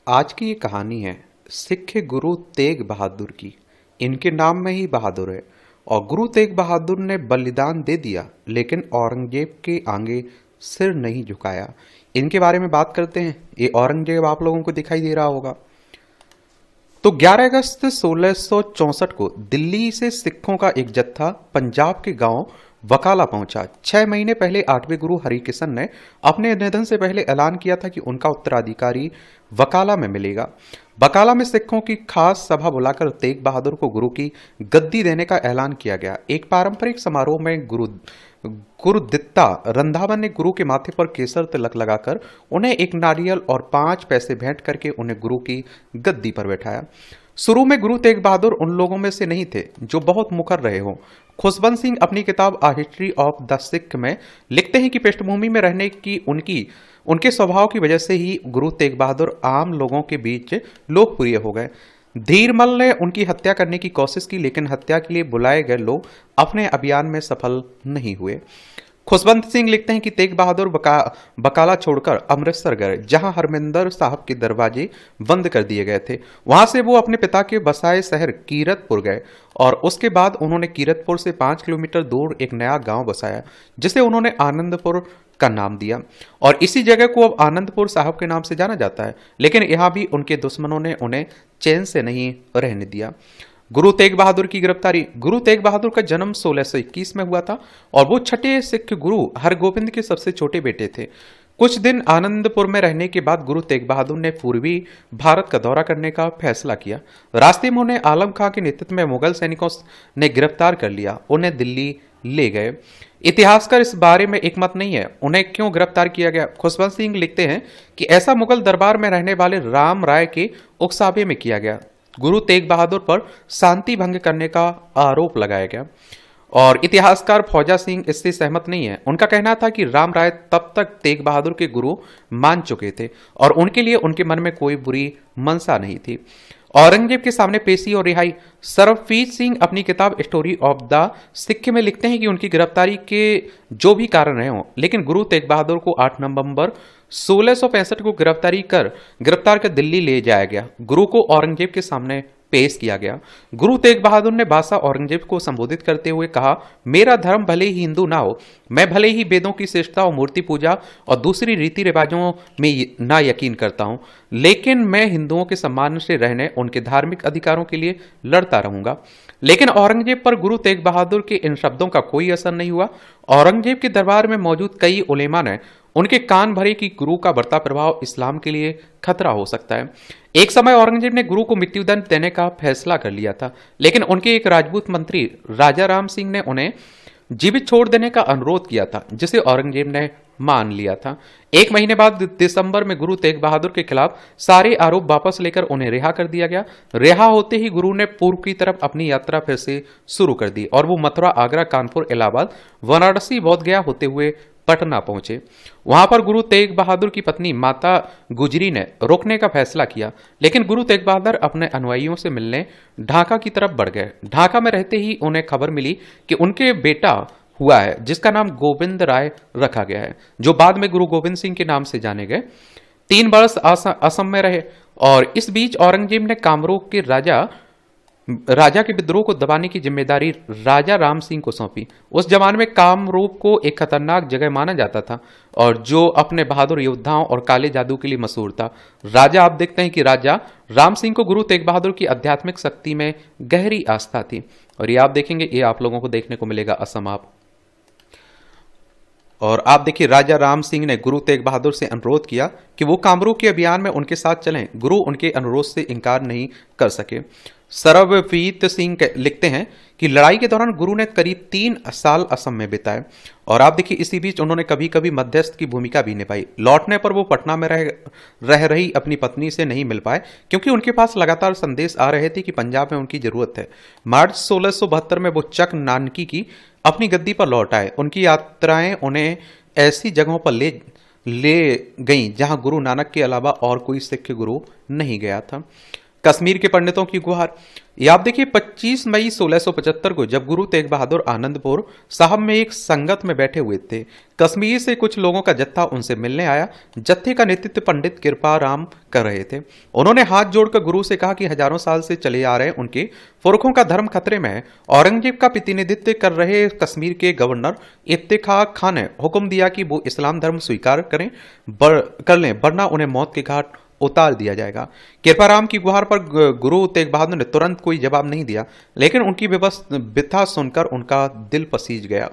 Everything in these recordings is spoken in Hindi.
आज की ये कहानी है सिख गुरु तेग बहादुर की। इनके नाम में ही बहादुर है और गुरु तेग बहादुर ने बलिदान दे दिया, लेकिन औरंगजेब के आगे सिर नहीं झुकाया। इनके बारे में बात करते हैं। ये औरंगजेब आप लोगों को दिखाई दे रहा होगा। तो 11 अगस्त 1664 को दिल्ली से सिखों का एक जत्था पंजाब के गांव वकाला पहुंचा। 6 महीने पहले 8वें गुरु हरिकृष्ण ने अपने निधन से पहले ऐलान किया था कि उनका उत्तराधिकारी वकाला में मिलेगा। बकाला में सिखों की खास सभा बुलाकर तेग बहादुर को गुरु की गद्दी देने का ऐलान किया गया। एक पारंपरिक समारोह में गुरुदित्ता रंधावा ने गुरु के माथे पर केसर तिलक लगाकर उन्हें एक नारियल और 5 पैसे भेंट करके उन्हें गुरु की गद्दी पर बैठाया। शुरू में गुरु तेग बहादुर उन लोगों में से नहीं थे जो बहुत मुखर रहे हों। खुशवंत सिंह अपनी किताब आ हिस्ट्री ऑफ द सिख में लिखते हैं कि पृष्ठभूमि में रहने की उनके स्वभाव की वजह से ही गुरु तेग बहादुर आम लोगों के बीच लोकप्रिय हो गए। धीरमल ने उनकी हत्या करने की कोशिश की, लेकिन हत्या के लिए बुलाए गए लोग अपने अभियान में सफल नहीं हुए। खुशवंत सिंह लिखते हैं कि तेग बहादुर बकाला छोड़कर अमृतसर गए, जहां हरमिंदर साहब के दरवाजे बंद कर दिए गए थे। वहां से वो अपने पिता के बसाए शहर कीरतपुर गए और उसके बाद उन्होंने कीरतपुर से 5 किलोमीटर दूर एक नया गांव बसाया, जिसे उन्होंने आनंदपुर का नाम दिया और इसी जगह को अब आनंदपुर साहब के नाम से जाना जाता है। लेकिन यहां भी उनके दुश्मनों ने उन्हें चैन से नहीं रहने दिया। गुरु तेग बहादुर की गिरफ्तारी। गुरु तेग बहादुर का जन्म 1621 में हुआ था और वो छठे सिख गुरु हरगोबिंद के सबसे छोटे बेटे थे। कुछ दिन आनंदपुर में रहने के बाद गुरु तेग बहादुर ने पूर्वी भारत का दौरा करने का फैसला किया। रास्ते में उन्हें आलम खां के नेतृत्व में मुगल सैनिकों ने गिरफ्तार कर लिया, उन्हें दिल्ली ले गए। इतिहासकार इस बारे में एक मत नहीं है उन्हें क्यों गिरफ्तार किया गया। खुशवंत सिंह लिखते हैं कि ऐसा मुगल दरबार में रहने वाले राम राय के उकसावे में किया गया। गुरु तेग बहादुर पर शांति भंग करने का आरोप लगाया गया और इतिहासकार फौजा सिंह इससे सहमत नहीं है। उनका कहना था कि राम राय तब तक तेग बहादुर के गुरु मान चुके थे और उनके लिए उनके मन में कोई बुरी मंशा नहीं थी। औरंगजेब के सामने पेशी और रिहाई। सरफजीत सिंह अपनी किताब स्टोरी ऑफ द सिख में लिखते हैं कि उनकी गिरफ्तारी के जो भी कारण रहे हों, लेकिन गुरु तेग बहादुर को 8 नवंबर 1665 को गिरफ्तार कर दिल्ली ले जाया गया। गुरु को औरंगजेब के सामने पेश किया गया। गुरु तेग बहादुर ने बादशाह औरंगजेब को संबोधित करते हुए कहा, मेरा धर्म भले ही हिंदू ना हो, मैं भले ही वेदों की श्रेष्ठता और मूर्ति पूजा और दूसरी रीति रिवाजों में ना यकीन करता हूं, लेकिन मैं हिंदुओं के सम्मान से रहने, उनके धार्मिक अधिकारों के लिए लड़ता रहूंगा। लेकिन औरंगजेब पर गुरु तेग बहादुर के इन शब्दों का कोई असर नहीं हुआ। औरंगजेब के दरबार में मौजूद कई उलेमा ने उनके कान भरे कि गुरु का बढ़ता प्रभाव इस्लाम के लिए खतरा हो सकता है। एक समय औरंगजेब ने गुरु को मृत्युदंड देने का फैसला कर लिया था, लेकिन उनके एक राजपूत मंत्री राजा राम सिंह ने उन्हें जीवित छोड़ देने का अनुरोध किया था, जिसे औरंगजेब ने मान लिया था। 1 महीने बाद दिसंबर में गुरु तेग बहादुर के खिलाफ सारे आरोप वापस लेकर उन्हें रिहा कर दिया गया। रिहा होते ही गुरु ने पूर्व की तरफ अपनी यात्रा फिर से शुरू कर दी और वो मथुरा, आगरा, कानपुर, इलाहाबाद, वाराणसी, बोध गया होते हुए पटना पहुंचे। वहां पर गुरु तेग बहादुर की पत्नी माता गुजरी ने रोकने का फैसला किया, लेकिन गुरु तेग बहादुर अपने अनुयायियों से मिलने ढाका की तरफ बढ़ गए। ढाका में रहते ही उन्हें खबर मिली कि उनके बेटा हुआ है, जिसका नाम गोविंद राय रखा गया है, जो बाद में गुरु गोविंद सिंह के नाम से जाने गए। 3 वर्ष असम में रहे और इस बीच औरंगजेब ने कामरूप के राजा के विद्रोह को दबाने की जिम्मेदारी राजा राम सिंह को सौंपी। उस जमाने में कामरूप को एक खतरनाक जगह माना जाता था और जो अपने बहादुर योद्धाओं और काले जादू के लिए मशहूर था। आप देखते हैं कि राजा राम सिंह को गुरु तेग बहादुर की आध्यात्मिक शक्ति में गहरी आस्था थी और ये आप देखेंगे, ये आप लोगों को देखने को मिलेगा असम आप। और आप देखिए, राजा राम सिंह ने गुरु तेग बहादुर से अनुरोध किया कि वो कामरूप के अभियान में उनके साथ चलें। गुरु उनके अनुरोध से इनकार नहीं कर सके। सरबजीत सिंह लिखते हैं कि लड़ाई के दौरान गुरु ने करीब 3 साल असम में बिताए और आप देखिए, इसी बीच उन्होंने कभी कभी मध्यस्थ की भूमिका भी निभाई। लौटने पर वो पटना में रह रही अपनी पत्नी से नहीं मिल पाए, क्योंकि उनके पास लगातार संदेश आ रहे थे कि पंजाब में उनकी जरूरत है। मार्च 1672 में वो चक नानकी की अपनी गद्दी पर लौट आए। उनकी यात्राएं उन्हें ऐसी जगहों पर ले गईं जहां गुरु नानक के अलावा और कोई सिख गुरु नहीं गया था। कश्मीर के पंडितों की गुहार। ये आप देखिए 25 मई 1675 को जब गुरु तेग बहादुर आनंदपुर साहब में एक संगत में बैठे हुए थे, कश्मीर से कुछ लोगों का जत्था उनसे मिलने आया। जत्थे का नेतृत्व पंडित कृपा राम कर रहे थे। उन्होंने हाथ जोड़कर गुरु से कहा कि हजारों साल से चले आ रहे उनके पुरखों का धर्म खतरे में है। औरंगजेब का प्रतिनिधित्व कर रहे कश्मीर के गवर्नर इफ्तेखार खान ने हुक्म दिया कि वो इस्लाम धर्म स्वीकार कर लें, वरना उन्हें मौत के घाट उतार दिया जाएगा। कृपाराम की गुहार पर गुरु तेग बहादुर ने तुरंत कोई जवाब नहीं दिया, लेकिन उनकी व्यथा सुनकर उनका दिल पसीज गया।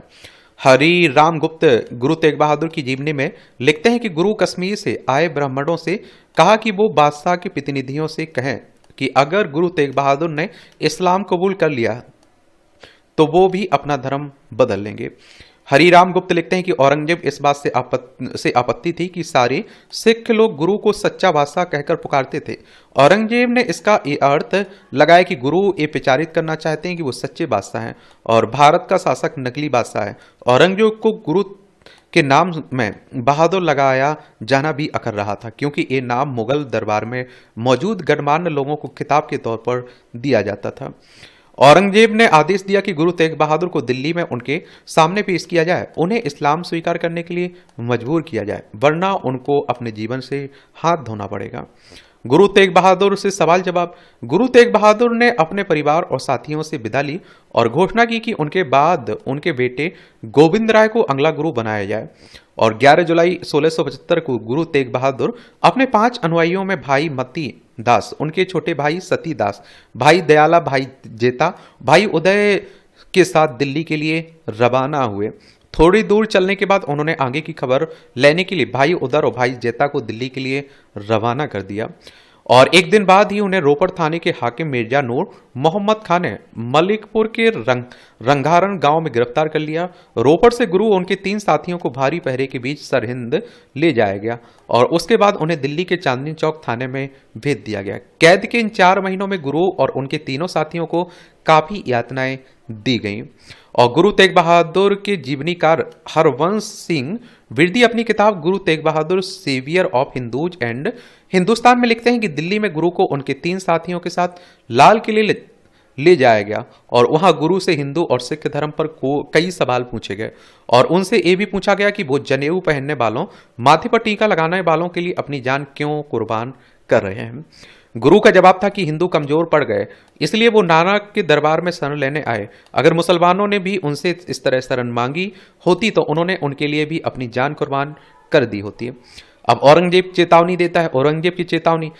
हरि राम गुप्त गुरु तेग बहादुर की जीवनी में लिखते हैं कि गुरु कश्मीर से आए ब्राह्मणों से कहा कि वो बादशाह के प्रतिनिधियों से कहें कि अगर गुरु तेग बहादुर ने इस्लाम कबूल कर लिया तो वो भी अपना धर्म बदल लेंगे। हरिराम गुप्त लिखते हैं कि औरंगजेब इस बात से आपत्ति थी कि सारे सिख लोग गुरु को सच्चा बादशाह कहकर पुकारते थे। औरंगजेब ने इसका ये अर्थ लगाया कि गुरु ये प्रचारित करना चाहते हैं कि वो सच्चे बादशाह हैं और भारत का शासक नकली बादशाह है। औरंगजेब को गुरु के नाम में बहादुर लगाया जाना भी अखर रहा था, क्योंकि ये नाम मुगल दरबार में मौजूद गणमान्य लोगों को खिताब के तौर पर दिया जाता था। औरंगजेब ने आदेश दिया कि गुरु तेग बहादुर को दिल्ली में उनके सामने पेश किया जाए, उन्हें इस्लाम स्वीकार करने के लिए मजबूर किया जाए, वरना उनको अपने जीवन से हाथ धोना पड़ेगा। गुरु तेग बहादुर से सवाल जवाब। गुरु तेग बहादुर ने अपने परिवार और साथियों से विदा ली और घोषणा की कि उनके बाद उनके बेटे गोविंद राय को अगला गुरु बनाया जाए। और 11 जुलाई 1675 को गुरु तेग बहादुर अपने 5 अनुयायियों में भाई मती दास, उनके छोटे भाई सती दास, भाई दयाला, भाई जेता, भाई उदय के साथ दिल्ली के लिए रवाना हुए। थोड़ी दूर चलने के बाद उन्होंने आगे की खबर लेने के लिए भाई उदर और भाई जेता को दिल्ली के लिए रवाना कर दिया। और एक दिन बाद ही उन्हें रोपड़ थाने के हाकिम मिर्जा नूर मोहम्मद खान ने मलिकपुर के रंगारन गांव में गिरफ्तार कर लिया। रोपड़ से गुरु उनके 3 साथियों को भारी पहरे के बीच सरहिंद ले जाया गया और उसके बाद उन्हें दिल्ली के चांदनी चौक थाने में भेज दिया गया। कैद के इन 4 महीनों में गुरु और उनके तीनों साथियों को काफी यातनाएं दी गईं। और गुरु तेग बहादुर के जीवनीकार हरवंश सिंह विरदी अपनी किताब Guru Tegh Bahadur saviour of Hindus and Hindustan में लिखते हैं कि दिल्ली में गुरु को उनके 3 साथियों के साथ लाल किले ले जाया गया और वहां गुरु से हिंदू और सिख धर्म पर कई सवाल पूछे गए और उनसे ये भी पूछा गया कि वो जनेऊ पहनने वालों, माथे पर टीका लगाने वालों के लिए अपनी जान क्यों कुर्बान कर रहे हैं। गुरु का जवाब था कि हिंदू कमजोर पड़ गए, इसलिए वो नानक के दरबार में शरण लेने आए। अगर मुसलमानों ने भी उनसे इस तरह शरण मांगी होती तो उन्होंने उनके लिए भी अपनी जान कुर्बान कर दी होती। अब औरंगजेब चेतावनी देता है। औरंगजेब की चेतावनी।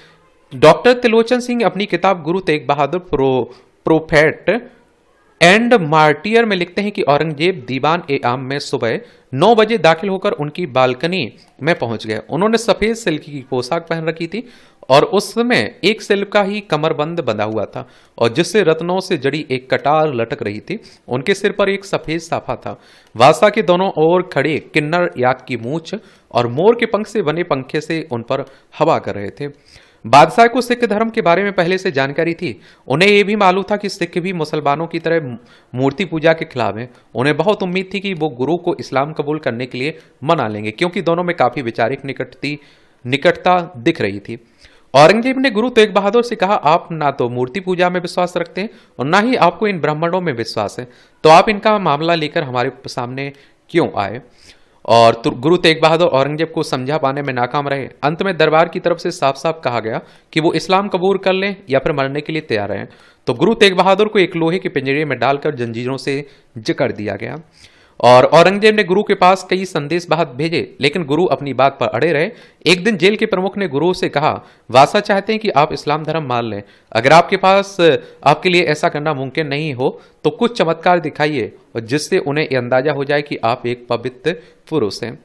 डॉक्टर त्रिलोचन सिंह अपनी किताब गुरु तेग बहादुर प्रोफेट एंड मार्टियर में लिखते हैं कि औरंगजेब दीवान ए आम में सुबह 9 बजे दाखिल होकर उनकी बालकनी में पहुंच गए। उन्होंने सफेद सिल्क की पोशाक पहन रखी थी और उसमें एक सिल्क का ही कमरबंद बंधा हुआ था और जिससे रत्नों से जड़ी एक कटार लटक रही थी। उनके सिर पर एक सफेद साफा था। वासा के दोनों ओर खड़े किन्नर याक की मूंछ और मोर के पंख से बने पंखे से उन पर हवा कर रहे थे। बादशाह को सिख धर्म के बारे में पहले से जानकारी थी। उन्हें यह भी मालूम था कि सिख भी मुसलमानों की तरह मूर्ति पूजा के खिलाफ हैं। उन्हें बहुत उम्मीद थी कि वो गुरु को इस्लाम कबूल करने के लिए मना लेंगे, क्योंकि दोनों में काफी वैचारिक निकटता दिख रही थी। औरंगजेब ने गुरु तेग बहादुर से कहा, आप ना तो मूर्ति पूजा में विश्वास रखते हैं और ना ही आपको इन ब्राह्मणों में विश्वास है, तो आप इनका मामला लेकर हमारे सामने क्यों आए। और गुरु तेग बहादुर औरंगजेब को समझा पाने में नाकाम रहे। अंत में दरबार की तरफ से साफ साफ कहा गया कि वो इस्लाम कबूल कर लें या फिर मरने के लिए तैयार हैं। तो गुरु तेग बहादुर को एक लोहे के पिंजरे में डालकर जंजीरों से जकड़ दिया गया और औरंगजेब ने गुरु के पास कई संदेश भेजे, लेकिन गुरु अपनी बात पर अड़े रहे। एक दिन जेल के प्रमुख ने गुरु से कहा, वासा चाहते हैं कि आप इस्लाम धर्म मान लें। अगर आपके पास आपके लिए ऐसा करना मुमकिन नहीं हो तो कुछ चमत्कार दिखाइए और जिससे उन्हें यह अंदाजा हो जाए कि आप एक पवित्र पुरुष हैं।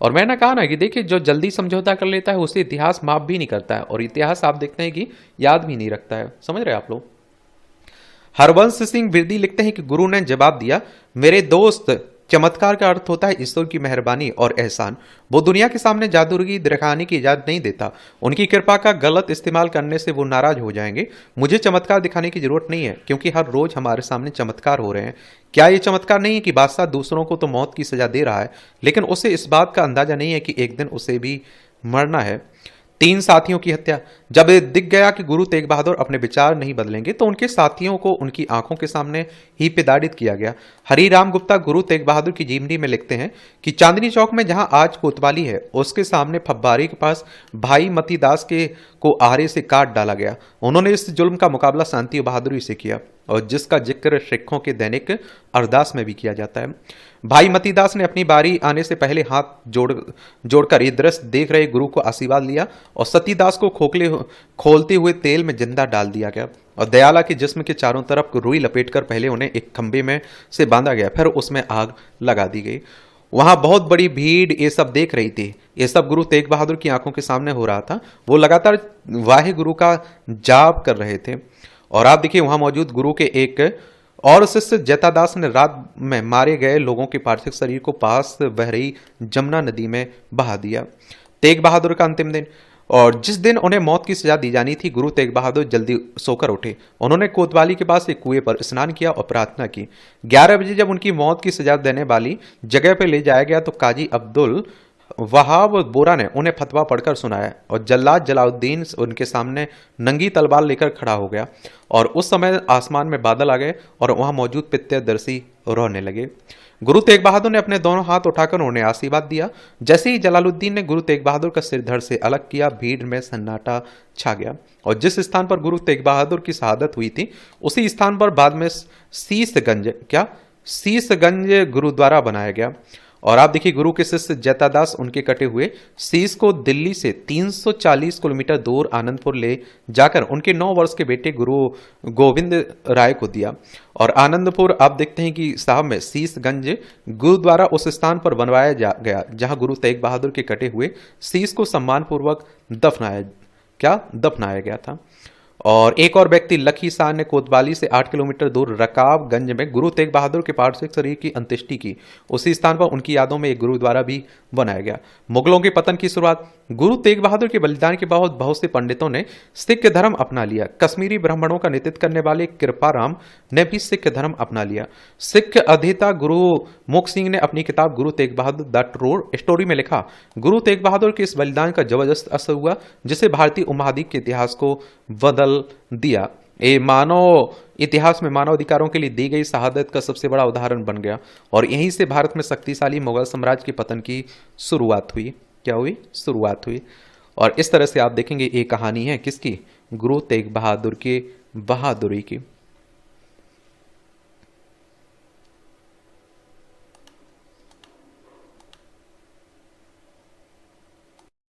और मैंने कहा ना कि देखिए, जो जल्दी समझौता कर लेता है उसे इतिहास माफ भी नहीं करता है और इतिहास आप देखते हैं कि याद भी नहीं रखता है। समझ रहे आप लोग। हरवंश सिंह विरदी लिखते हैं कि गुरु ने जवाब दिया, मेरे दोस्त, चमत्कार का अर्थ होता है ईश्वर की मेहरबानी और एहसान। वो दुनिया के सामने जादूगरी दिखाने की इजाजत नहीं देता। उनकी कृपा का गलत इस्तेमाल करने से वो नाराज हो जाएंगे। मुझे चमत्कार दिखाने की जरूरत नहीं है, क्योंकि हर रोज हमारे सामने चमत्कार हो रहे हैं। क्या ये चमत्कार नहीं है कि बादशाह दूसरों को तो मौत की सजा दे रहा है, लेकिन उसे इस बात का अंदाजा नहीं है कि एक दिन उसे भी मरना है। 3 साथियों की हत्या। जब दिख गया कि गुरु तेग बहादुर अपने विचार नहीं बदलेंगे तो उनके साथियों को उनकी आंखों के सामने ही पिदाड़ित किया गया। हरिराम गुप्ता गुरु तेग बहादुर की जीवनी में लिखते हैं कि चांदनी चौक में जहां आज कोतवाली है उसके सामने फब्बारी के पास भाई मतीदास के को आरे से काट डाला गया। उन्होंने इस जुल्म का मुकाबला शांति और बहादुरी से किया और जिसका जिक्र सिखों के दैनिक अरदास में भी किया जाता है। भाई मतीदास ने अपनी बारी आने से पहले हाथ जोड़कर ये दृश्य देख रहे गुरु को आशीर्वाद लिया और सतीदास को खोलते हुए तेल में जिंदा डाल दिया गया और दयाला के जिस्म के चारों तरफ रुई लपेटकर पहले उन्हें एक खंभे में से बांधा गया, फिर उसमें आग लगा दी गई। वहां बहुत बड़ी भीड़ ये सब देख रही थी। ये सब गुरु तेग बहादुर की आंखों के सामने हो रहा था। वो लगातार वाहे गुरु का जाप कर रहे थे और आप देखिए वहां मौजूद गुरु के एक और शिष्य जैतादास ने रात में मारे गए लोगों के पार्थिव शरीर को पास बह रही जमुना नदी में बहा दिया। तेग बहादुर का अंतिम दिन और जिस दिन उन्हें मौत की सजा दी जानी थी, गुरु तेग बहादुर जल्दी सोकर उठे। उन्होंने कोतवाली के पास एक कुएं पर स्नान किया और प्रार्थना की। 11 बजे जब उनकी मौत की सजा देने वाली जगह पर ले जाया गया तो काजी अब्दुल वहाब बोरा ने उन्हें फतवा पढ़कर सुनाया और जल्लाद जलाउद्दीन उनके सामने नंगी तलवार लेकर खड़ा हो गया और उस समय आसमान में बादल आ गए और वहां मौजूद पित्यदर्शी रोने लगे। गुरु तेग बहादुर ने अपने दोनों हाथ उठाकर उन्हें आशीर्वाद दिया। जैसे ही जलालुद्दीन ने गुरु तेग बहादुर का सिर धड़ से अलग किया, भीड़ में सन्नाटा छा गया और जिस स्थान पर गुरु तेग बहादुर की शहादत हुई थी उसी स्थान पर बाद में शीसगंज गुरुद्वारा बनाया गया। और आप देखिए गुरु के शिष्य जैतादास उनके कटे हुए शीश को दिल्ली से 340 किलोमीटर दूर आनंदपुर ले जाकर उनके 9 वर्ष के बेटे गुरु गोविंद राय को दिया। और आनंदपुर आप देखते हैं कि साहब में शीशगंज गुरुद्वारा उस स्थान पर बनवाया गया जहां गुरु तेग बहादुर के कटे हुए शीश को सम्मानपूर्वक दफनाया गया था। और एक और व्यक्ति लखी शाह ने कोतवाली से 8 किलोमीटर दूर रकाबगंज में गुरु तेग बहादुर के पार्थिव शरीर की अंत्येष्टि की। उसी स्थान पर उनकी यादों में एक गुरुद्वारा भी बनाया गया। मुगलों के पतन की शुरुआत। गुरु तेग बहादुर के बलिदान के बाद बहुत से पंडितों ने सिख धर्म अपना लिया। कश्मीरी ब्राह्मणों का नेतृत्व करने वाले कृपाराम ने भी सिख धर्म अपना लिया। सिख अधिता गुरु मुख सिंह ने अपनी किताब गुरु तेग बहादुर द ट्रू स्टोरी में लिखा, गुरु तेग बहादुर के इस बलिदान का जबरदस्त असर हुआ जिसे भारतीय उपमहाद्वीप के इतिहास को बदल दिया। ये मानव इतिहास में मानव अधिकारों के लिए दी गई शहादत का सबसे बड़ा उदाहरण बन गया और यहीं से भारत में शक्तिशाली मुगल साम्राज्य के पतन की शुरुआत हुई। क्या हुई? शुरुआत हुई। और इस तरह से आप देखेंगे ये कहानी है किसकी? गुरु तेग बहादुर की बहादुरी की।